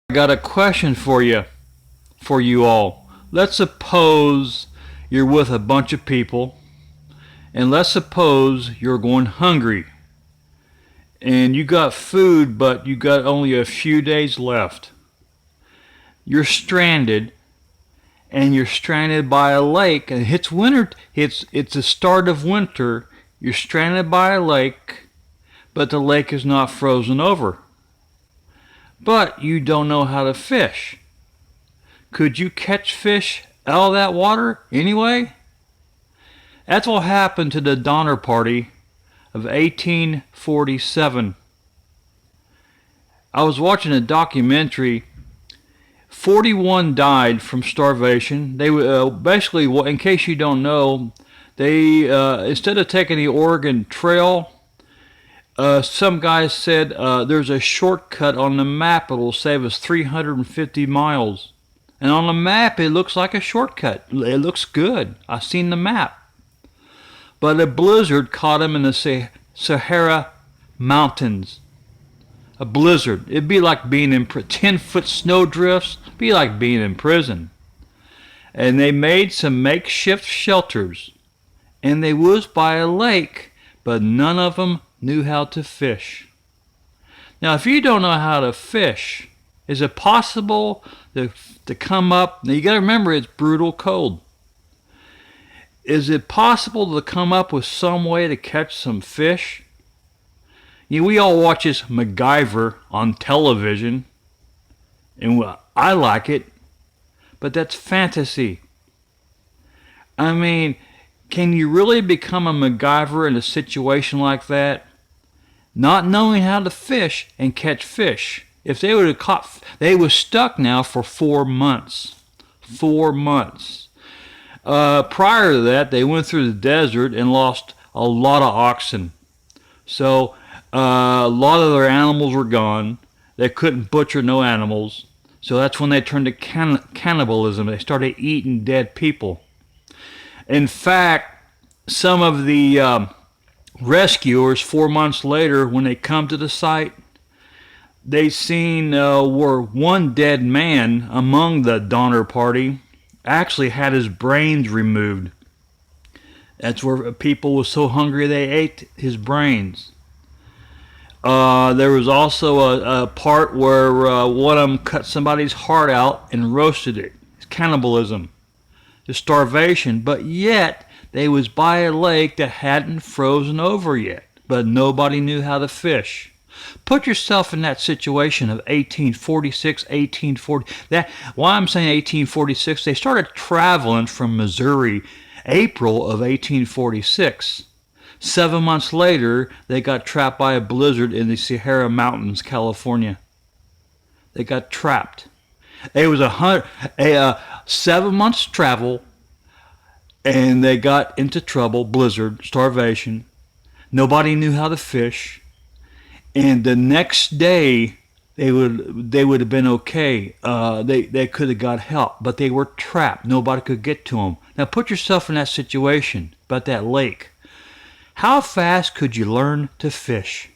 I got a question for you all. Let's suppose you're with a bunch of people, and let's suppose you're going hungry, and you got food, but you got only a few days left. You're stranded, and you're stranded by a lake, and it's winter. It's the start of winter. You're stranded by a lake, but the lake is not frozen over. But you don't know how to fish. Could you catch fish out of that water anyway? That's what happened to the Donner Party of 1847. I was watching a documentary. 41 died from starvation. They basically, in case you don't know, they instead of taking the Oregon Trail, some guy said there's a shortcut on the map that will save us 350 miles. And on the map, it looks like a shortcut. It looks good. I've seen the map. But a blizzard caught him in the Sahara Mountains. A blizzard. It'd be like being in 10-foot snow drifts. It'd be like being in prison. And they made some makeshift shelters. And they was by a lake, but none of them knew how to fish. Now, if you don't know how to fish, is it possible to come up? Now, you got to remember it's brutal cold. Is it possible to come up with some way to catch some fish? You know, we all watch this MacGyver on television, and I like it, but that's fantasy. I mean, can you really become a MacGyver in a situation like that? Not knowing how to fish and catch fish. If they would have caught, they were stuck now for 4 months. 4 months. Prior to that, they went through the desert and lost a lot of oxen. So a lot of their animals were gone. They couldn't butcher no animals. So that's when they turned to cannibalism. They started eating dead people. In fact, some of the rescuers 4 months later, when they come to the site, they seen where one dead man among the Donner Party actually had his brains removed. That's where people were so hungry they ate his brains. There was also a part where one of them cut somebody's heart out and roasted it. It's cannibalism. It's starvation, but yet they was by a lake that hadn't frozen over yet, but nobody knew how to fish. Put yourself in that situation of 1846, 1840. Why I'm saying 1846, they started traveling from Missouri April of 1846. 7 months later, they got trapped by a blizzard in the Sahara Mountains, California. They got trapped. It was 7 months travel, and they got into trouble, blizzard, starvation. Nobody knew how to fish. And the next day, they would have been okay. They could have got help, but they were trapped. Nobody could get to them. Now put yourself in that situation, about that lake. How fast could you learn to fish?